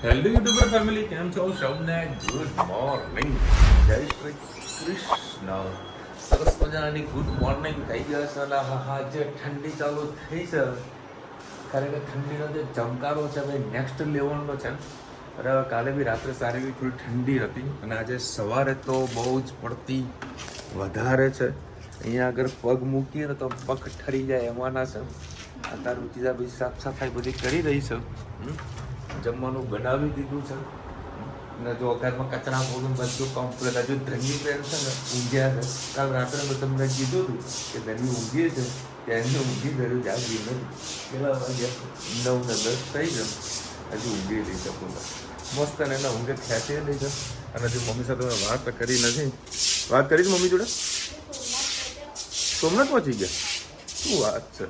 Healthy YouTuber family કેમ છો સૌને ગુડ મોર્નિંગ જય શ્રી કૃષ્ણ સરસ મજાની ગુડ મોર્નિંગ થઈ ગયા છે અને હા જે ઠંડી ચાલુ થઈ છે ખરેખર ઠંડીનો જે ચમકારો છે ભાઈ નેક્સ્ટ લેવલનો છે અરે કાલે બી રાત્રે સારી એવી થોડી ઠંડી હતી અને આજે સવારે તો બહુ જ પડતી વધારે છે અહીંયા આગળ પગ મૂકીએ ને તો પગ ઠરી જાય એમાંના છે અત્યારે રુચિતા બી સાફ સફાઈ બધી કરી રહી છે જમવાનું બનાવી દીધું છે અને જો ઘરમાં કચરા પોલું બધું કમ્પ્લીટ હજુ ધની બેન છે ને ઊંઘ્યા છે કાલ રાત્રે મેં તમને કીધું હતું કે ધની ઊંઘી છે ત્યાંની ઊંઘી ગયું જાગી નથી કેટલા વાગ્યા 9 ને 10 થઈ જાય હજુ ઊંઘી રહી છે પોતા મસ્ત ને એના ઊંઘે ખેંચી રહી છે અને હજુ મમ્મી સાથે મેં વાત કરી નથી વાત કરી છે મમ્મી જોડે સોમનાથ પહોંચી ગયા શું વાત છે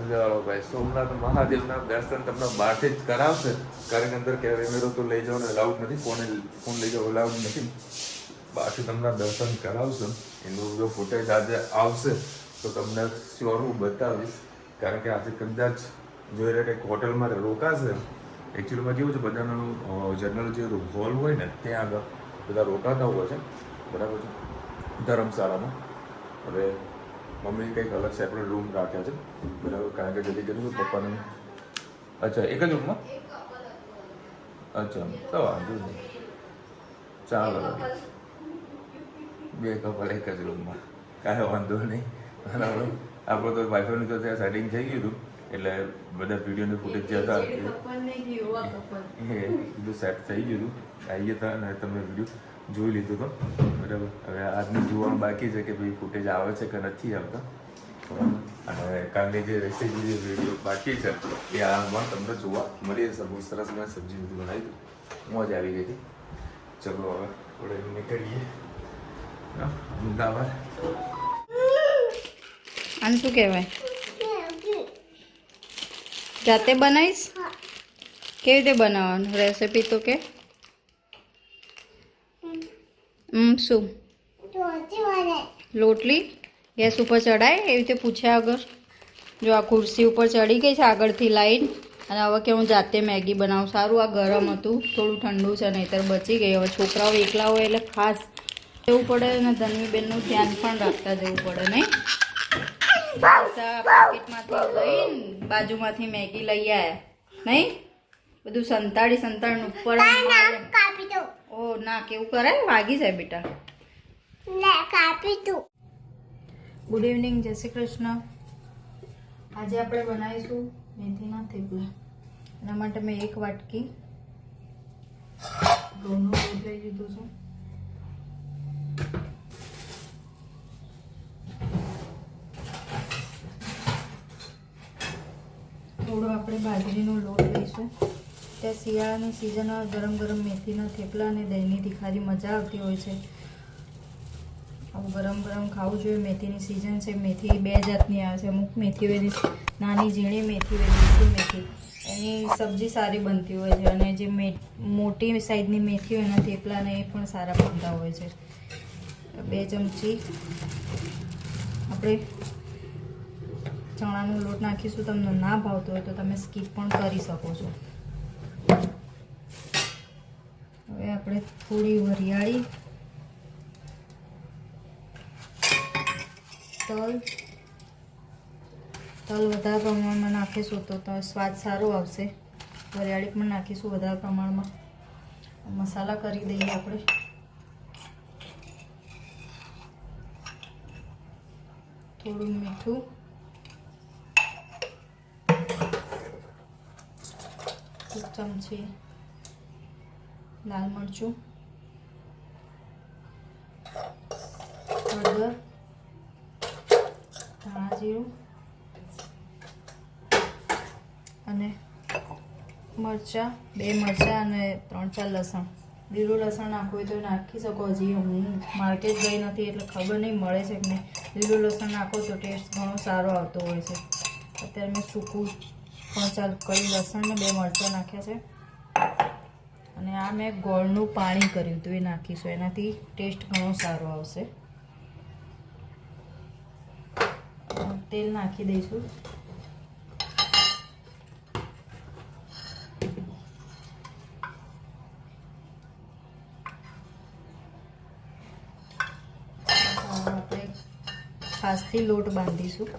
ચાલો ભાઈ સોમનાથ મહાદેવના દર્શન તમને બહારથી જ કરાવશે કારણ કે અંદર કેમેરો તો લઈ જવાનો અલાઉડ નથી ફોન લઈ જવો અલાઉડ નથી બહારથી તમને દર્શન કરાવશે એનું જો ફૂટેજ આજે આવશે તો તમને શ્યોર હું બતાવીશ કારણ કે આજે કદાચ જોઈ રહ્યા કંઈક હોટલમાં રોકાશે એકચ્યુઅલીમાં કેવું છે બધાનું જનરલ જે હોલ હોય ને ત્યાં આગળ બધા રોકાતા હોય છે બરાબર છે ધર્મશાળામાં હવે મમ્મી કંઈક અલગ સેપરેટ રૂમ રાખ્યા છે બરાબર કારણ કે જલ્દી કર્યું પપ્પાને અચ્છા એક જ રૂમમાં અચ્છા તો વાંધો નહીં ચાલો બે કપલ એક જ રૂમમાં કાંઈ વાંધો નહીં બરાબર આપણું તો વાઈફાઈનું તો ત્યાં સેટિંગ થઈ ગયું હતું એટલે બધા વિડીયોની ફૂટેજ જે હતા એ બધું સેટ થઈ ગયું હતું આવી ગયા હતા અને તમે વિડીયો જોઈ લીધું તો બરાબર હવે આજનું જોવાનું બાકી છે કે ભાઈ ફૂટેજ આવે છે કે નથી આવતા અને કાલની જે રેસીપી જે વિડીયો બાકી છે એ આમાં તમને જોવા મળી જશે બહુ સરસ મેં સબ્જી બધું બનાવી મોજ આવી ગઈ હતી ચલો હવે થોડે નીકળીએ અમદાવાદ આને શું કહેવાય જાતે બનાવીશ કેવી રીતે બનાવવાનું રેસીપી તો કે શું લોટલી ગેસ ઉપર ચડાય એવી રીતે પૂછ્યા વગર જો આ ખુરશી ઉપર ચડી ગઈ છે આગળથી લાઈન અને હવે કે હું જાતે મેગી બનાવું સારું આ ગરમ હતું થોડું ઠંડુ છે નહીંતર બચી ગઈ હવે છોકરાઓ એકલા હોય એટલે ખાસ જવું પડે અને ધનવીબેનનું ધ્યાન પણ રાખતા જવું પડે નહીં પેકેટમાંથી લઈને બાજુમાંથી મેગી લઈ આવ્યા નહીં બધું સંતાડી ઉપર ઓ ના કેવું કરાય વાગી જાય બેટા ગુડ ઇવનિંગ જય શ્રી કૃષ્ણ આજે આપણે બનાવીશું મેથીના થેપલા એના માટે મેં એક વાટકી ઘઉંનો લોટ લઈ લીધો છું થોડો આપણે બાજરીનો લોટ લઈશું ત્યાં શિયાળાની સિઝનમાં ગરમ ગરમ મેથીના થેપલા અને દહીંની તીખારી મજા આવતી હોય છે આવું ગરમ ગરમ ખાવું જોઈએ મેથીની સિઝન છે મેથી બે જાતની આવે છે અમુક મેથી હોય નાની ઝીણી મેથી હોય દેશી મેથી એની સબ્જી સારી બનતી હોય છે અને જે મોટી સાઈઝની મેથી હોય એના થેપલાને એ પણ સારા બનતા હોય છે 2 ચમચી આપણે ચણાનો લોટ નાખીશું તમને ના ભાવતો હોય તો તમે સ્કીપ પણ કરી શકો છો હવે આપણે થોડી વરિયાળી તલ વધારે પ્રમાણમાં નાખીશું તો સ્વાદ સારો આવશે વરિયાળી પણ નાખીશું વધારે પ્રમાણમાં મસાલા કરી દઈએ આપણે થોડું મીઠું એક ચમચી લાલ મરચું હળદર ધાણા જીરું અને મરચાં 2 મરચાં અને 3-4 લસણ લીલું લસણ નાખવું હોય તો નાખી શકો હજી હું માર્કેટ ગઈ નથી એટલે ખબર નહીં મળે છે કે નહીં લીલું લસણ નાખો તો ટેસ્ટ ઘણો સારો આવતો હોય છે અત્યારે મેં સૂકું 3-4 કળી લસણ ને 2 મરચાં નાખ્યા છે અને આ મેં ગોળનું પાણી કર્યું હતું એ નાખીશું એનાથી ટેસ્ટ ઘણો સારો આવશે તેલ નાખી દઈશું છાશથી લોટ બાંધીશું.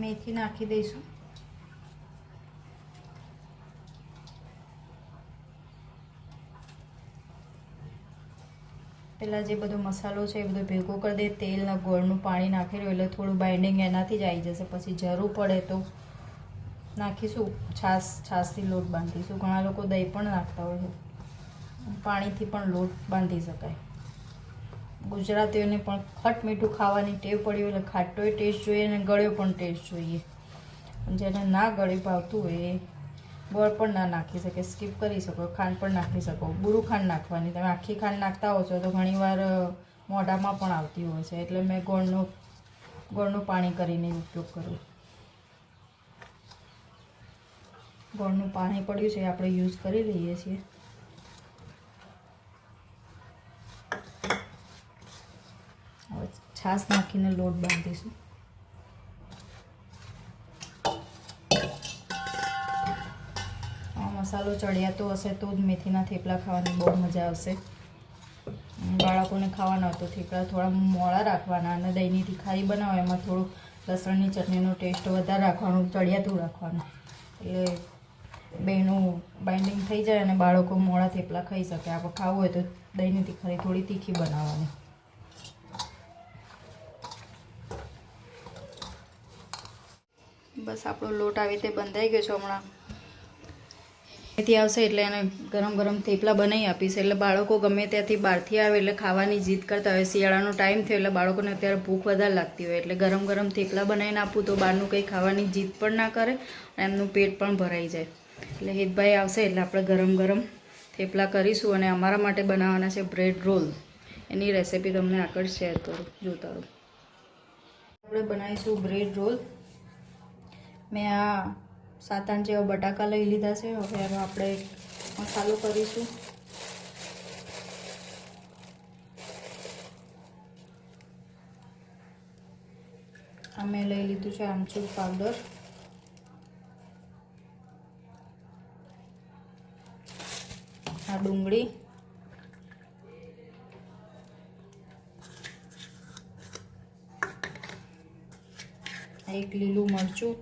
મેથી નાખી દઈશું. પહેલાં જે બધો મસાલો છે એ બધો ભેગો કરી દે. તેલ ને ગોળનું પાણી નાખેલું એટલે થોડું બાઇન્ડિંગ એનાથી જ આવી જશે. પછી જરૂર પડે તો નાખીશું છાશથી લોટ બાંધીશું. ઘણા લોકો દહીં પણ નાખતા હોય છે. પાણીથી પણ લોટ બાંધી શકાય. ગુજરાતીઓને પણ ખટ મીઠું ખાવાની ટેવ પડી હોય એટલે ખાટોય ટેસ્ટ જોઈએ અને ગળ્યો પણ ટેસ્ટ જોઈએ. જેને ના ગળ્યું ભાવતું હોય એ ગોળ પણ ના નાખી શકે, સ્કીપ કરી શકો. ખાંડ પણ નાખી શકો. બુરું ખાંડ નાખવાની. તમે આખી ખાંડ નાખતા હો છો તો ઘણીવાર મોઢામાં પણ આવતી હોય છે. એટલે મેં ગોળનું પાણી કરીને ઉપયોગ કરું. ગોળનું પાણી પડ્યું છે આપણે યુઝ કરી લઈએ છીએ. હવે છાશ નાખીને લોટ બાંધીશું. મસાલો ચડિયાતો હશે તો જ મેથીના થેપલા ખાવાની બહુ મજા આવશે. બાળકોને ખાવાના હોય તો થેપલા થોડા મોળા રાખવાના અને દહીંની તીખારી બનાવો એમાં થોડું લસણની ચટણીનો ટેસ્ટ વધારે રાખવાનું, ચડિયાતું રાખવાનું. એટલે બેનું બાઇન્ડિંગ થઈ જાય અને બાળકો મોળા થેપલા ખાઈ શકે. આપણે ખાવું હોય તો દહીંની તીખારી થોડી તીખી બનાવવાની. બસ આપણો લોટ આવી રીતે બંધાઈ ગયો છે. હમણાં ત્યાંથી આવશે એટલે એને ગરમ ગરમ થેપલા બનાવી આપીશ. એટલે બાળકો ગમે ત્યાંથી બહારથી આવે એટલે ખાવાની જીદ કરતા હોય. શિયાળાનો ટાઈમ થયો એટલે બાળકોને અત્યારે ભૂખ વધારે લાગતી હોય એટલે ગરમ ગરમ થેપલા બનાવીને આપું તો બહારનું કંઈ ખાવાની જીદ પણ ના કરે અને એમનું પેટ પણ ભરાઈ જાય. એટલે હિતભાઈ આવશે એટલે આપણે ગરમ ગરમ થેપલા કરીશું. અને અમારા માટે બનાવવાના છે બ્રેડ રોલ. એની રેસિપી તમને આગળ શેર કરું, જોતા રહો. આપણે બનાવીશું બ્રેડ રોલ. મેં આ 7-8 જેવા બટાકા લઈ લીધા છે. હવે એનો આપણે મસાલો કરીશું. આ મેં લઈ લીધું છે આમચૂર પાવડર, આ ડુંગળી, આ એક લીલું મરચું.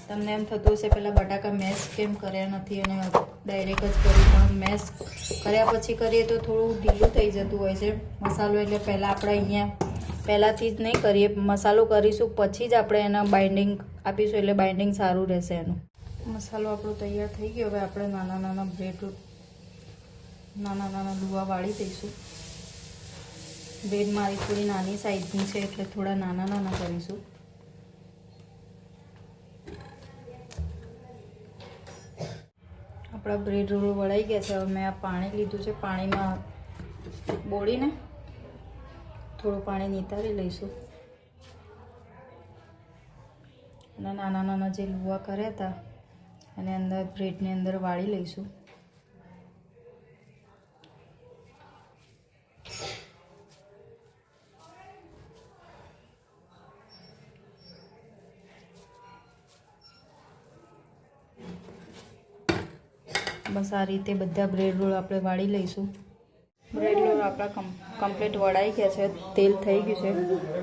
તમને એમ થતું હશે પહેલાં બટાકા મેશ કેમ કર્યા નથી અને ડાયરેક્ટ જ કર્યું, પણ મેશ કર્યા પછી કરીએ તો થોડું ઢીલું થઈ જતું હોય છે મસાલો. એટલે પહેલાં આપણે અહીંયા પહેલાંથી જ નહીં કરીએ, મસાલો કરીશું પછી જ આપણે એના બાઇન્ડિંગ આપીશું એટલે બાઇન્ડિંગ સારું રહેશે એનું. મસાલો આપણો તૈયાર થઈ ગયો. હવે આપણે નાના નાના લુવા વાળી દઈશું. બ્રેડ મારી થોડી નાની સાઈઝની છે એટલે થોડા નાના કરીશું. આપણા બ્રેડ રોલ વળાઈ ગયા છે. હવે મેં આ પાણી લીધું છે. પાણીમાં બોળીને થોડું પાણી નિતારી લઈશું અને નાના જે લુવા કર્યા હતા અને અંદર બ્રેડની અંદર વાળી લઈશું. બસ આ રીતે બધા બ્રેડ રોલ આપણે વાળી લઈશું. બ્રેડ રોલ આપણા કમ્પ્લીટ વળાઈ ગયા છે. તેલ થઈ ગયું છે.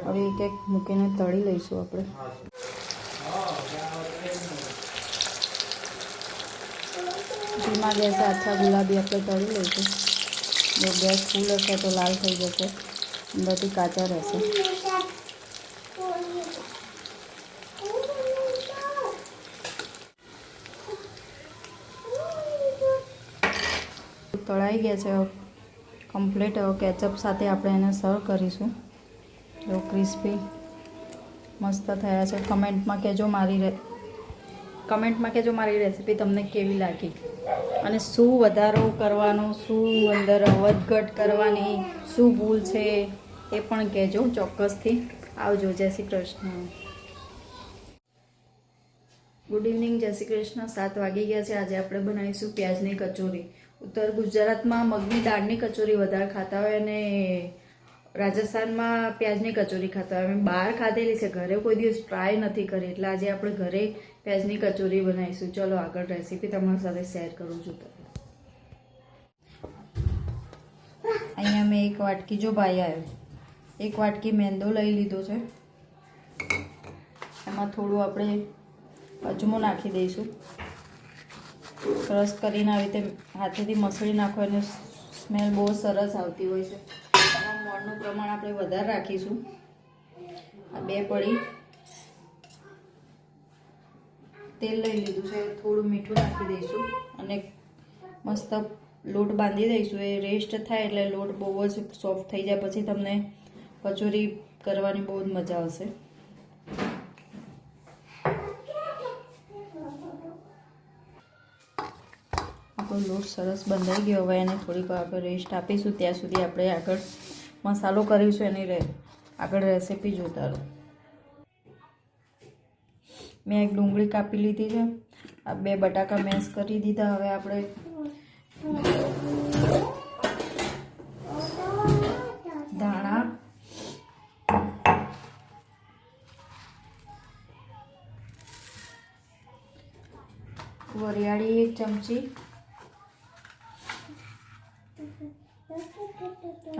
હવે એક એક મૂકીને તળી લઈશું આપણે. ધીમા ગેસે આછા ગુલાબી આપણે તળી લઈશું. જો ગેસ ફૂલ હશે તો લાલ થઈ જશે, અંદરથી કાચા રહેશે. તળાઈ ગયા છે કમ્પ્લીટ. હવે કેચઅપ સાથે આપણે એને સર્વ કરીશું. જો ક્રિસ્પી મસ્ત થયા છે. કમેન્ટમાં કહેજો મારી રેસિપી તમને કેવી લાગી અને શું વધારો કરવાનો, શું અંદર વધઘટ કરવાની, શું ભૂલ છે એ પણ કહેજો ચોક્કસથી. આવજો. જય શ્રી કૃષ્ણ. Good evening. જય શ્રી કૃષ્ણ. 7 વાગી ગયા છે. આજે આપણે બનાવીશું પ્યાજની કચોરી. ઉત્તર ગુજરાતમાં મગની દાળની કચોરી વધારે ખાતા હોય અને રાજસ્થાનમાં પ્યાજની કચોરી ખાતા હોય. અમે બહાર ખાધેલી છે, ઘરે કોઈ દિવસ ટ્રાય નથી કરી. એટલે આજે આપણે ઘરે પ્યાજની કચોરી બનાવીશું. ચલો આગળ રેસીપી તમારી સાથે શેર કરું છું. અહીંયા મેં એક વાટકી, જો ભાઈ આવ્યો, એક વાટકી મેંદો લઈ લીધો છે. એમાં થોડું આપણે અજમો નાખી દઈશું. ક્રશ કરીને આવી રીતે હાથેથી મસળી નાખો અને સ્મેલ બહુ સરસ આવતી હોય છે. આમાં મોણનું પ્રમાણ આપણે વધારે રાખીશું. આ 2 પડી તેલ લઈ લીધું છે. થોડું મીઠું નાખી દઈશું અને મસ્ત લોટ બાંધી દઈશું. એ રેસ્ટ થાય એટલે લોટ બહુ જ સોફ્ટ થઈ જાય. પછી તમને કચોરી કરવાની બહુ જ મજા આવશે. આપણો લોટ સરસ બંધાઈ ગયો. હવે એને થોડીક વાર આપણે રેસ્ટ આપીશું. ત્યાં સુધી આપણે આગળ મસાલો કરીશું. એની આગળ રેસીપી જોતા રહો. મેં એક ડુંગળી કાપી લીધી છે. આ 2 બટાકા મેશ કરી દીધા. હવે આપણે ધાણા, વરિયાળી 1 ચમચી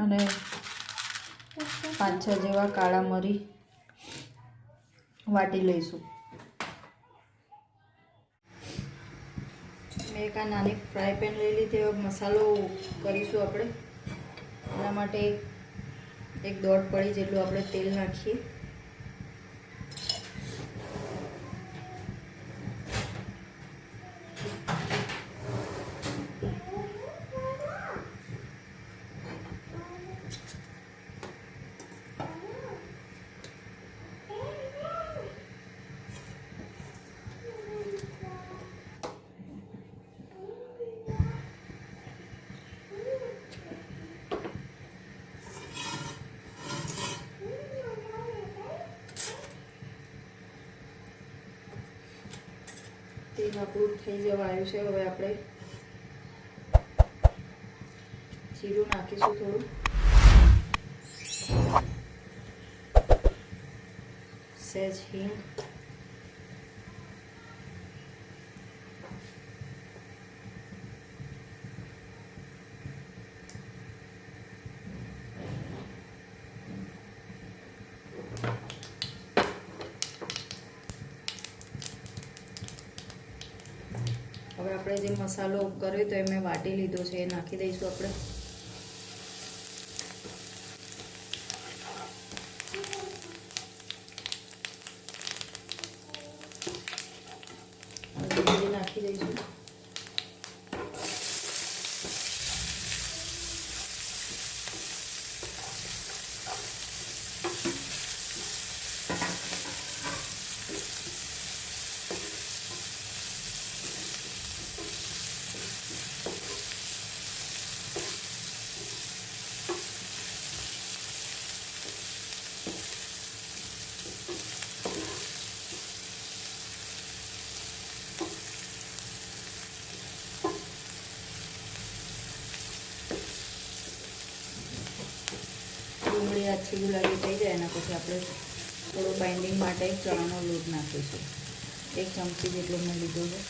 અને 5-6 જેવા કાળા મરી વાટી લઈશું. મેં એક આ નાની ફ્રાય પેન લઈ લીધી. હવે મસાલો કરીશું આપણે. એના માટે 1 પડી જેટલું આપણે તેલ નાખીએ. તેલ આપણું થઈ જવા આવ્યું છે. હવે આપણે જીરું નાખીશું થોડું, સહેજ હિંગ, હવે આપણે જે મસાલો કર્યો તો એ મેં વાટી લીધો છે એ નાખી દઈશું આપણે. નાખી દઈશું. ડુંગળી આછી ગુલાબી થઈ જાય એના પછી આપણે થોડો બાઇન્ડિંગ માટે ચણાનો લોટ નાખીશું. 1 ચમચી જેટલો મેં લીધો છે.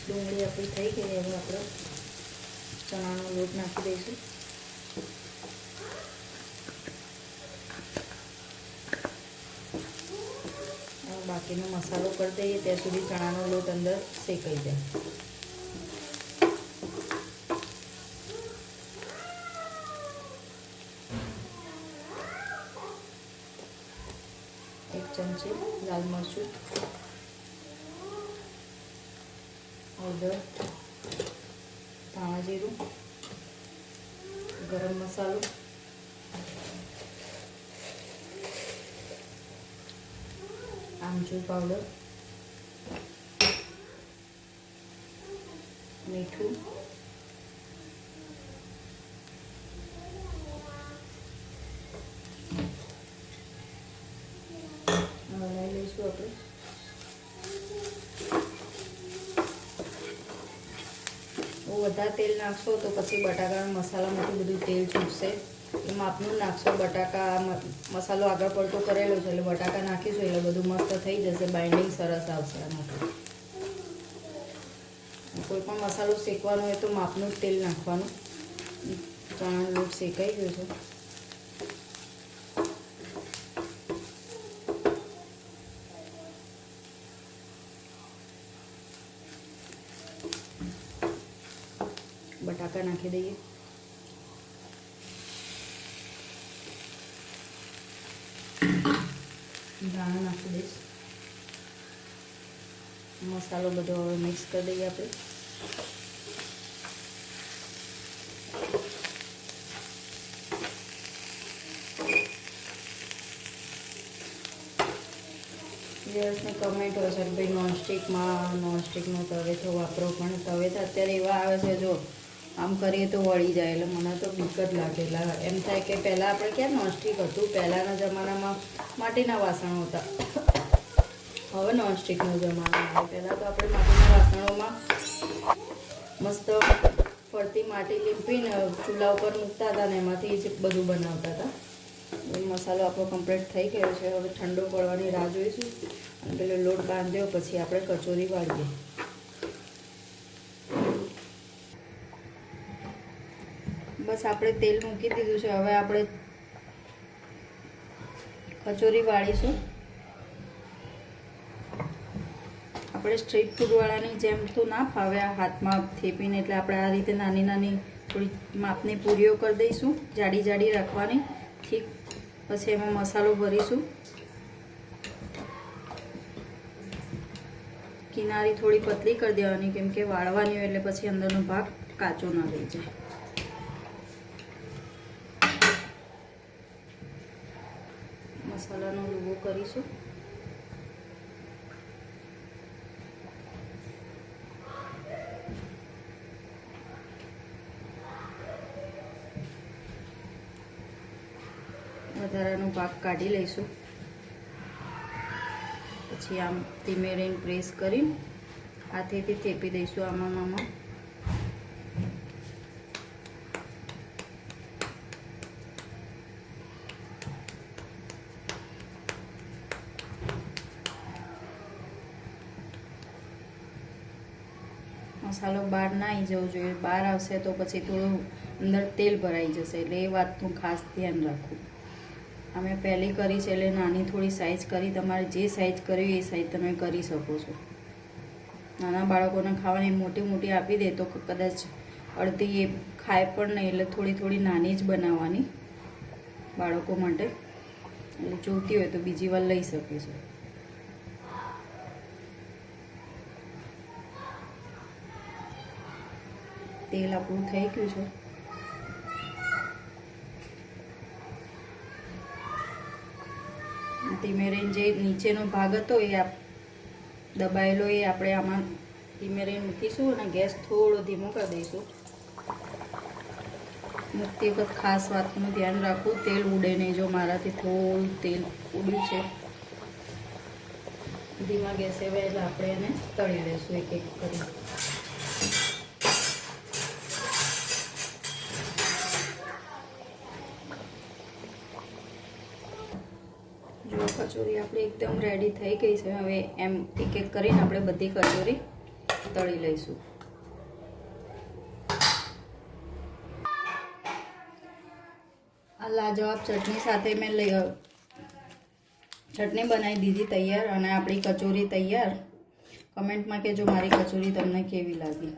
ડુંગળી આપણી થઈ ગઈ. હવે આપણે ચણાનો લોટ નાખી દઈશું. બાકીનો મસાલો કરી દઈએ ત્યાં સુધી ચણાનો લોટ અંદર શેકાઈ જાય. એક ચમચી લાલ મરચું, હળદર, ધાણા જીરું, ગરમ મસાલો, આમચૂર પાવડર, મીઠું, અને વધારે તેલ નાખશો તો પછી બટાકાના મસાલામાંથી બધું તેલ છૂટશે. એ માપનું નાખશો. બટાકા મસાલો આગળ પડતો કરેલો છે એટલે બટાકા નાખીશું એટલે બધું મસ્ત થઈ જશે. બાઇન્ડિંગ સરસ આવશે આનાથી. કોઈ પણ મસાલો શેકવાનો હોય તો માપનું જ તેલ નાખવાનું. ચણાનો લોટ શેકાઈ ગયો છે. બટાકા નાખી દઈએ. ધાણા નાખી દઈશ. મસાલો બધો હવે મિક્સ કરી દઈએ આપણે. વ્યવસ્થિત કમેન્ટ હોય છે કે ભાઈ નોનસ્ટિકનો તવેથો વાપરો, પણ તવેથા અત્યારે એવા આવે છે જો આમ કરીએ તો વળી જાય એટલે મને તો બીક જ લાગે. એટલે એમ થાય કે પહેલાં આપણે ક્યાં નોનસ્ટિક હતું. પહેલાંના જમાનામાં માટીના વાસણો હતા. હવે નોનસ્ટિકનો જમાનો આવે. પહેલાં તો આપણે માટીના વાસણોમાં મસ્ત ફરતી માટી લીંપીને ચૂલા ઉપર મૂકતા હતા ને એમાંથી જ બધું બનાવતા હતા. મસાલો આપણો કમ્પ્લીટ થઈ ગયો છે. હવે ઠંડો પડવાની રાહ જોઈશું અને પેલો લોટ બાંધ્યો પછી આપણે કચોરી વાળીએ. બસ આપણે તેલ મૂકી દીધું છે. હવે આપણે કચોરી વાળીશું. આપણે સ્ટ્રીટ ફૂડવાળાની જેમ તો ના ફાવે આ હાથમાં થેપીને, એટલે આપણે આ રીતે નાની નાની થોડી માપની પૂરીઓ કરી દઈશું. જાડી જાડી રાખવાની. ઠીક. પછી એમાં મસાલો ભરીશું. કિનારી થોડી પતલી કરી દેવાની કેમ કે વાળવાની હોય એટલે પછી અંદરનો ભાગ કાચો ના રહી જાય. મસાલાનો લુવો કરીશું. વધારાનો ભાગ કાઢી લઈશું. પછી આમ ધીમે રહીને પ્રેસ કરી હાથેથી થેપી દઈશું આમાં. મસાલો બહાર ના આવી જવો જોઈએ. બહાર આવશે તો પછી થોડું અંદર તેલ ભરાઈ જશે એટલે એ વાતનું ખાસ ધ્યાન રાખવું. અમે પહેલી કરી છે એટલે નાની થોડી સાઇઝ કરી. તમારે જે સાઇઝ કરવી એ સાઇઝ તમે કરી શકો છો. નાના બાળકોને ખાવાની મોટી મોટી આપી દે તો કદાચ અડધી એ ખાય પણ નહીં. એટલે થોડી થોડી નાની જ બનાવવાની બાળકો માટે. એટલે જોઈતી હોય તો બીજી વાર લઈ શકે છે. તેલ આપણું થઈ ગયું છે. ધીમે રહીને જે નીચેનો ભાગ હતો એ દબાયેલો એ આપણે આમાં ધીમે રહીને મૂકીશું અને ગેસ થોડો ધીમો કરી દઈશું. મૂકતી વખત ખાસ વાતનું ધ્યાન રાખવું તેલ ઉડે નહીં. જો મારાથી થોડું તેલ ઉડ્યું છે. ધીમા ગેસે એટલે આપણે એને તળી લઈશું એક એક કરી. જો કચોરી આપણી એકદમ રેડી થઈ ગઈ છે. હવે એમ એક એક કરીને આપણે બધી કચોરી તળી લઈશું. આ લાજવાબ ચટણી સાથે મેં ચટણી બનાવી દીધી તૈયાર અને આપણી કચોરી તૈયાર. કમેન્ટમાં કહેજો મારી કચોરી તમને કેવી લાગી.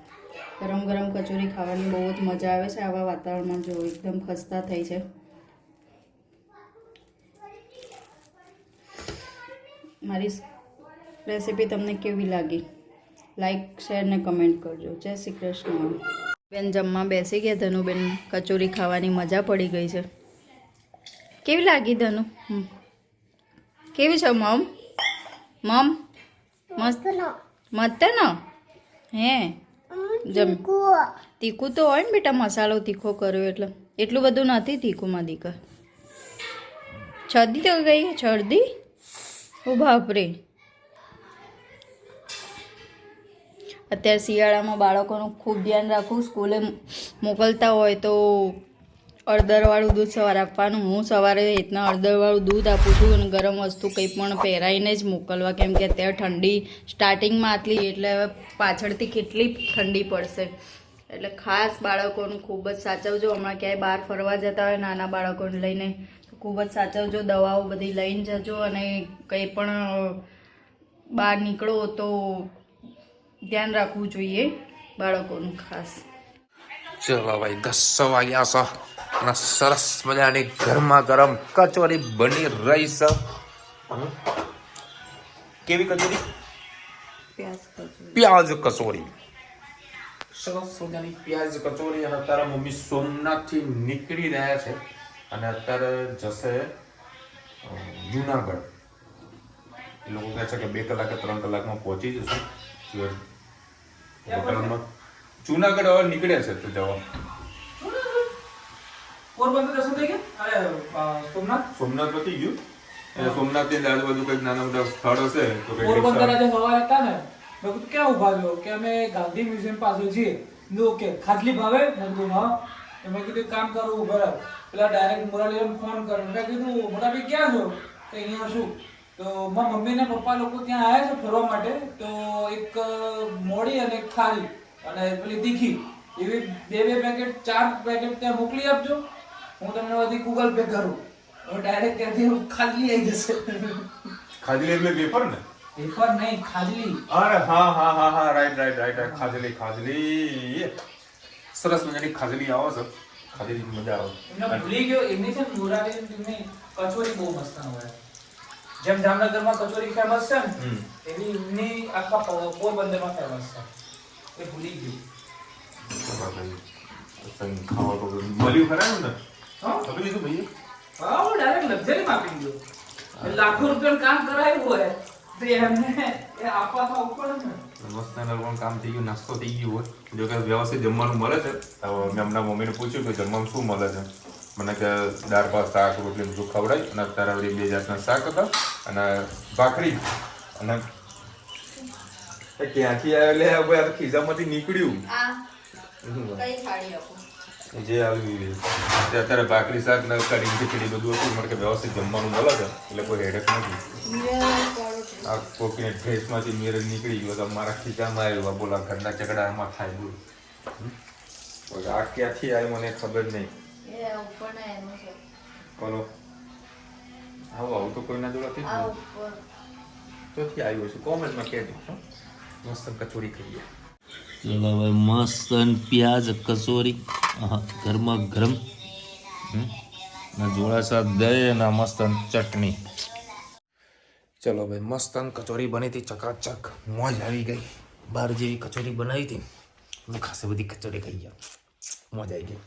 ગરમ ગરમ કચોરી ખાવાની બહુ જ મજા આવે છે આવા વાતાવરણમાં. જો એકદમ ખસ્તા થઈ છે. મારી રેસીપી તમને કેવી લાગી લાઈક શેર ને કમેન્ટ કરજો. જય શ્રી કૃષ્ણ. બેન જમવા બેસી ગયા. ધનુબેન કચોરી ખાવાની મજા પડી ગઈ છે. કેવી લાગી ધનુ? કેવી છે મમ? મસ્ત મસ્ત ને? હે જમ તીખું તો હોય ને બેટા. મસાલો તીખો કર્યો એટલે એટલું બધું નથી તીખું માં દીકર. શરદી તો ગઈ? શરદી? ઓ બાપરે. અત્યારે શિયાળામાં બાળકોનું ખૂબ ધ્યાન રાખવું. સ્કૂલે મોકલતા હોય તો હળદરવાળું દૂધ સવારે આપવાનું. હું સવારે રીતના હળદરવાળું દૂધ આપું છું અને ગરમ વસ્તુ કંઈ પણ પહેરાઈને જ મોકલવા, કેમ કે અત્યારે ઠંડી સ્ટાર્ટિંગમાં આટલી, એટલે હવે પાછળથી કેટલી ઠંડી પડશે. એટલે ખાસ બાળકોનું ખૂબ જ સાચવજો. હમણાં ક્યાંય બહાર ફરવા જતા હોય નાના બાળકોને લઈને તો ખૂબ જ સાચવજો. દવાઓ બધી લઈને જજો અને કંઈ પણ બહાર નીકળો તો ધ્યાન રાખવું જોઈએ બાળકોનું ખાસ. ચલો ભાઈ 10 વાગ્યા છે અને સરસ મજાની ગરમા ગરમ કચોરી બની રહી છે. કેવી કચોરી? પ્યાજ કચોરી. સરસ મજાની પ્યાજ કચોરી. અને અત્યારે મમ્મી સોમનાથથી નીકળી રહ્યા છે અને અત્યારે જશે જુનાગઢ. એ લોકો કહે છે કે 2 કલાક કે 3 કલાકમાં પહોંચી જશે હોટલમાં. જુનાગઢ હવે નીકળે છે તો જવા. પોરબંદર દર્શન થઈ ગયા? અરે સોમનાથ પતી ગયું. સોમનાથ ની આજુબાજુ કઈક નાના મોટા સ્થળ હશે તો કઈક પોરબંદર આજે સવારે હતા ને, મેં કીધું ક્યાં ઉભા છો કે અમે ગાંધી મ્યુઝિયમ પાસે છીએ. ઓકે, ખાટલી ભાવે? મેં કીધું હા. મેં કીધું કામ કરું બરાબર. પેલા ડાયરેક્ટ મુરાલીને ફોન કર્યો. મેં કીધું મોટાભાઈ ક્યાં છો? તો અહીંયા છું. તો મારા મમ્મી ને પપ્પા લોકો ત્યાં આવ્યા છે ફરવા માટે. તો એક મોડી અને એક ખારી અને પેલી તીખી એવી 2 પેકેટ 4 પેકેટ ત્યાં મોકલી આપજો. હું તમને બધી ગૂગલ પે કરું. હવે ડાયરેક્ટ ત્યાંથી ખાજલી આવી જશે. ખાજલી એટલે વેફર ને? વેફર નહીં, ખાજલી. અરે હા હા હા હા રાઈટ ખાજલી. સરસ મજાની ખાજલી આવે છે. ખાજલી મજા આવે. એમને ભૂલી ગયો, એમની છે ને મુરારીની કચોરી બહુ મસ્ત હોય. જેમ જામનગરમાં કચોરી ફેમસ છે ને, એવી એમની આખા પોરબંદરમાં ફેમસ છે. એ ભૂલી ગયું. ખાવા તો મળ્યું ખરા ને? હા આપી દીધું ભાઈ. હા, હું ડાયરેક્ટ લક્ઝરી માં આપી દીધું. લાખો રૂપિયાનું કામ કરાયું હોય તો એમને એ આપવા તો ઉપર ને. મસ્ત પણ કામ થઈ ગયું, નાસ્તો થઈ ગયો હોય. જો કે વ્યવસ્થિત જમવાનું મળે છે. મેં એમના મમ્મીને પૂછ્યું કે જમવાનું શું મળે છે. મને કે દાળ ભાત શાક રોટલી બધું ખવડાય. અને અત્યારે વળી 2 જાતના શાક હતા અને ભાખરી. અને ક્યાંથી આવ્યો એટલે ખિસ્સામાંથી નીકળ્યું જે આવ્યું અત્યારે ભાખરી શાક ને કઢી ખીચડી બધું હતું. મને કે વ્યવસ્થિત જમવાનું મળે છે એટલે કોઈ હેડક નથી. આ કોકીને ડ્રેસમાંથી મેરેજ નીકળી ગયો તો મારા ખીચામાં આવ્યો. બોલા ઘરના ચકડામાં થાય બોલ. આ ક્યાંથી આવ્યું મને ખબર નહીં. બોલો આવું તો કોઈના જોડેથી ક્યાંથી આવ્યું છે કોમેન્ટમાં કહેજો. મસ્ત કચોરી ખાઈએ. ચલો હવે મસ્ત પ્યાજ કચોરી ગરમા ગરમ જોડા સાથ દહીં અને મસ્ત ચટણી. ચલો ભાઈ મસ્ત કચોરી બની હતી ચકાચક. મોજ આવી ગઈ. બહાર જેવી કચોરી બનાવી હતી. ખાસી બધી કચોરી ખાઈ ગયા. મોજ આવી ગઈ.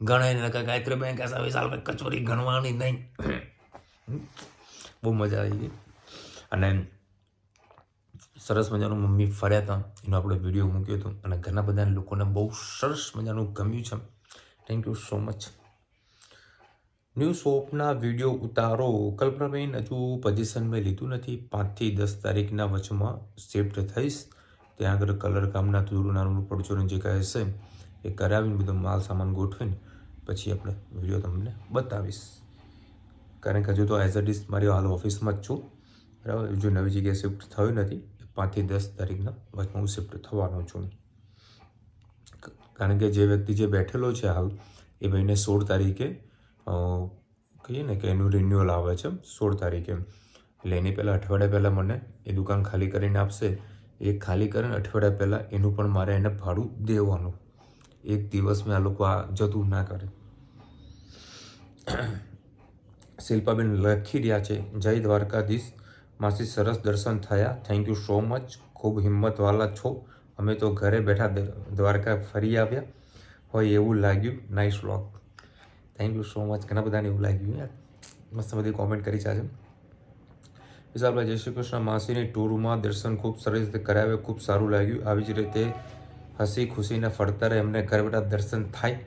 ગણાય ગાયત્રી બેન કહેશે વિશાલ ભાઈ કચોરી ગણવાની નહીં. બહુ મજા આવી ગઈ. અને સરસ મજાનું મમ્મી ફર્યા હતા એનો આપણે વિડીયો મૂક્યો હતો અને ઘણા બધા લોકોને બહુ સરસ મજાનું ગમ્યું છે. Thank you so much. New શોપના વિડીયો ઉતારો. કલ્પનાબેન હજુ પોઝિશન મેં લીધું નથી. 5 થી 10 તારીખના વચમાં શિફ્ટ થઈશ. ત્યાં આગળ કલર કામના થોડું નાનું પડચોરું જે કહે છે એ કરાવીને બધો માલ સામાન ગોઠવીને પછી આપણે વિડીયો તમને બતાવીશ. કારણ કે હજુ તો એઝ ઇટ ઇઝ મારી હાલ ઓફિસમાં જ છું બરાબર. હજુ નવી જગ્યાએ શિફ્ટ થયું નથી. 5 થી 10 તારીખના વચમાં હું શિફ્ટ થવાનો છું. કારણ કે જે વ્યક્તિ જે બેઠેલો છે હાલ એ ભાઈને 16 તારીખે કહીએ ને કે એનું રિન્યુઅલ આવે છે 16 તારીખે. એટલે એની પહેલાં અઠવાડિયા પહેલાં મને એ દુકાન ખાલી કરીને આપશે. એ ખાલી કરીને અઠવાડિયા પહેલાં એનું પણ મારે એને ભાડું દેવાનું. એક દિવસ મેં આ લોકો આ જતું ના કરે. શિલ્પાબેન લખી રહ્યા છે જય દ્વારકાધીશ માસી સરસ દર્શન થયા. Thank you so much. ખૂબ હિંમતવાળા છો. અમે તો ઘરે બેઠા દ્વારકા ફરી આવ્યા હોય એવું લાગ્યું. Nice vlog. Thank you so much. ઘણા બધાને એવું લાગ્યું યાર. મસ્ત બધી કોમેન્ટ કરી છે આજે. વિશાલભાઈ જય શ્રી કૃષ્ણ. માસીની ટૂરમાં દર્શન ખૂબ સરસ રીતે કરાવ્યા. ખૂબ સારું લાગ્યું. આવી જ રીતે હસી ખુશીને ફરતા રહે. એમને ઘર બેઠા દર્શન થાય.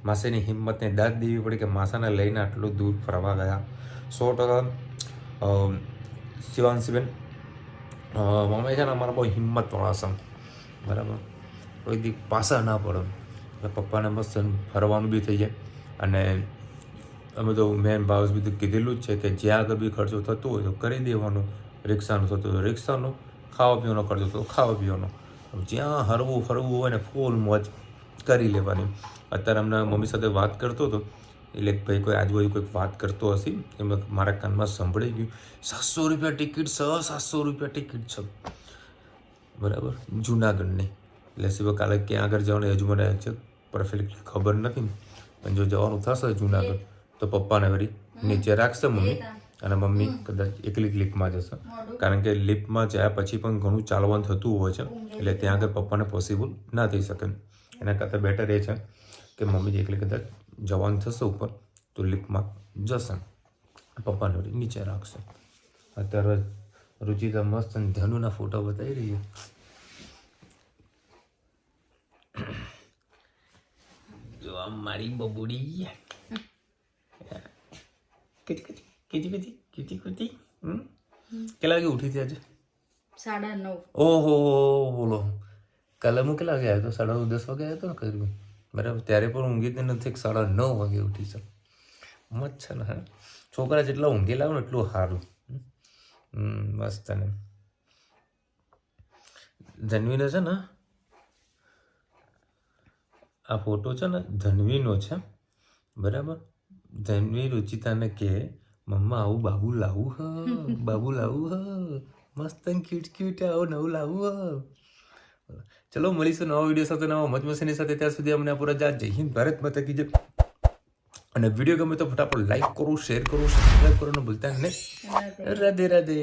માસીની હિંમતને દાદ દેવી પડી કે માસાને લઈને આટલું દૂર ફરવા ગયા. 100% શિવાંશીબેન મમ્મી છે ને અમારા બહુ હિંમતવાળા છે. બરાબર, કોઈ દી પાછા ના પડે. એટલે પપ્પાને મસ્ત ફરવાનું બી થઈ જાય. અને અમે તો મેન ભાવ બધું કીધેલું જ છે કે જ્યાં આગળ બી ખર્ચો થતો હોય તો કરી દેવાનો. રિક્ષાનો થતો હોય રિક્ષાનો, ખાવા પીવાનો ખર્ચો થતો ખાવા પીવાનો. જ્યાં હરવું ફરવું હોય ને ફૂલ મોજ કરી લેવાની. અત્યારે હમણાં મમ્મી સાથે વાત કરતો હતો એટલે ભાઈ કોઈ આજુબાજુ કોઈક વાત કરતો હશે એમાં મારા કાનમાં સંભળાઈ ગયું 700 રૂપિયા ટિકિટ છે, 700 રૂપિયા ટિકિટ છે. બરાબર, જુનાગઢની. એટલે સિવાય કાલે ક્યાં આગળ જવાનું હજુ મને છે પરફેક્ટલી ખબર નથી. પણ જો જવાનું થશે જુનાગઢ તો પપ્પાને વળી નીચે રાખશે મમ્મી, અને મમ્મી કદાચ એકલી લિફ્ટમાં જશે. કારણ કે લિફ્ટમાં જયા પછી પણ ઘણું ચાલવાનું થતું હોય છે, એટલે ત્યાં આગળ પપ્પાને પોસિબલ ના થઈ શકે. એના કરતાં બેટર એ છે કે મમ્મી એકલી કદાચ જવાનું થશે ઉપર તો લિફ્ટમાં જશે, પપ્પાને વળી નીચે રાખશે. અત્યારે રુચિતા મસ્ત ધનુના ફોટા બતાવી રહી છે. જો આમ મારી બબુડી કીધી કેટલા વાગે ઉઠી હતી આજે? 9:30. ઓહો બોલો, કાલે હું કેટલા વાગે આવ્યો હતો? 10:30 વાગે આવ્યો હતો ને કર્યું બરાબર. ત્યારે પણ ઊંઘી જ નથી, 9:30 વાગે ઉઠી છે. મત છે ને. હા, છોકરા જેટલા ઊંઘેલા હોય ને એટલું સારું. મસ્ત ને. ધન્વીનો છે ને આ ફોટો છે ને ધન્વીનો છે બરાબર. ધન્વી રુચિતાને કહે મમ્મા આવું બાબુ લાવું હ, બાબુ લાવું હ, મસ્ત ક્યુટ ક્યુટ આવું નવું લાવું હ. ચલો મળીશું નવા વિડીયો સાથે, નવા મજ મસ્તીની સાથે. ત્યાં સુધી અમને પૂરા જય હિન્દ, ભારત માતા કી જય. અને વિડીયો ગમે તો ફટાફટ લાઈક કરો, શેર કરો, સબસ્ક્રાઈબ કરવાનું ભૂલતા નહીં. રાધે રાધે.